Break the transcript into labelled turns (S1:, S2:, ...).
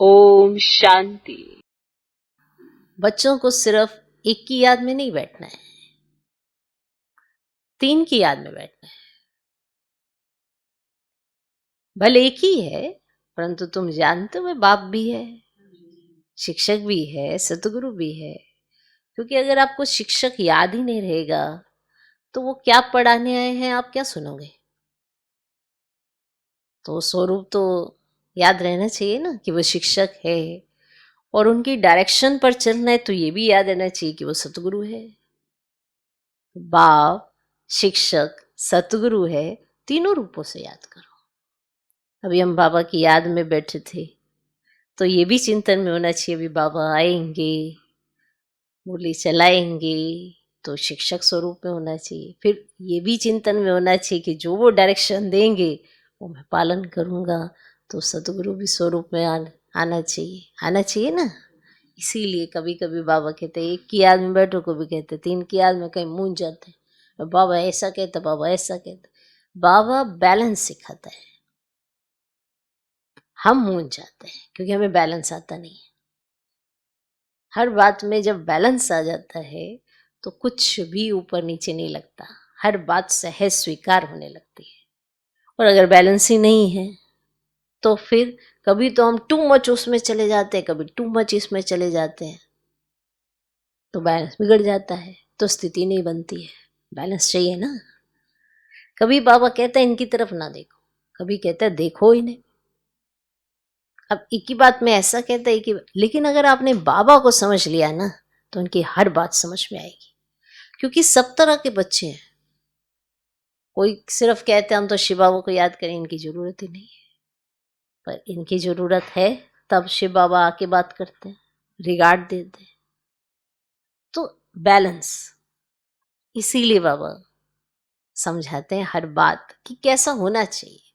S1: ओम शांति।
S2: बच्चों को सिर्फ एक की याद में नहीं बैठना है, 3 की याद में बैठना है। भले एक ही है, परंतु तुम जानते हो बाप भी है, शिक्षक भी है, सतगुरु भी है। क्योंकि अगर आपको शिक्षक याद ही नहीं रहेगा तो वो क्या पढ़ाने आए हैं, आप क्या सुनोगे। तो स्वरूप तो याद रहना चाहिए ना कि वो शिक्षक है, और उनकी डायरेक्शन पर चलना है तो ये भी याद रहना चाहिए कि वो सतगुरु है। बाप, शिक्षक, सतगुरु है, तीनों रूपों से याद करो। अभी हम बाबा की याद में बैठे थे तो ये भी चिंतन में होना चाहिए, अभी बाबा आएंगे, मुरली चलाएंगे, तो शिक्षक स्वरूप में होना चाहिए। फिर ये भी चिंतन में होना चाहिए कि जो वो डायरेक्शन देंगे वो मैं पालन करूँगा, तो सतगुरु भी स्वरूप में आना चाहिए ना। इसीलिए कभी कभी बाबा कहते हैं 1 की याद में बैठो, कभी कहते 3 की याद में, कहीं मूंझ जाते हैं। बाबा ऐसा कहते, बाबा ऐसा कहते। बाबा बैलेंस सिखाता है, हम मूंझ जाते हैं क्योंकि हमें बैलेंस आता नहीं है। हर बात में जब बैलेंस आ जाता है तो कुछ भी ऊपर नीचे नहीं लगता, हर बात सहज स्वीकार होने लगती है। और अगर बैलेंस ही नहीं है तो फिर कभी तो हम टू मच उसमें चले जाते हैं, कभी टू मच इसमें चले जाते हैं, तो बैलेंस बिगड़ जाता है, तो स्थिति नहीं बनती है। बैलेंस चाहिए ना। कभी बाबा कहते हैं इनकी तरफ ना देखो, कभी कहते हैं देखो ही नहीं। अब एक ही बात में ऐसा कहता है कि, लेकिन अगर आपने बाबा को समझ लिया ना तो उनकी हर बात समझ में आएगी। क्योंकि सब तरह के बच्चे हैं। कोई सिर्फ कहते हैं हम तो शिव बाबा को याद करें, इनकी जरूरत ही नहीं है। पर इनकी जरूरत है तब शिव बाबा आके बात करते हैं, रिगार्ड देते हैं। तो बैलेंस, इसीलिए बाबा समझाते हैं हर बात कि कैसा होना चाहिए।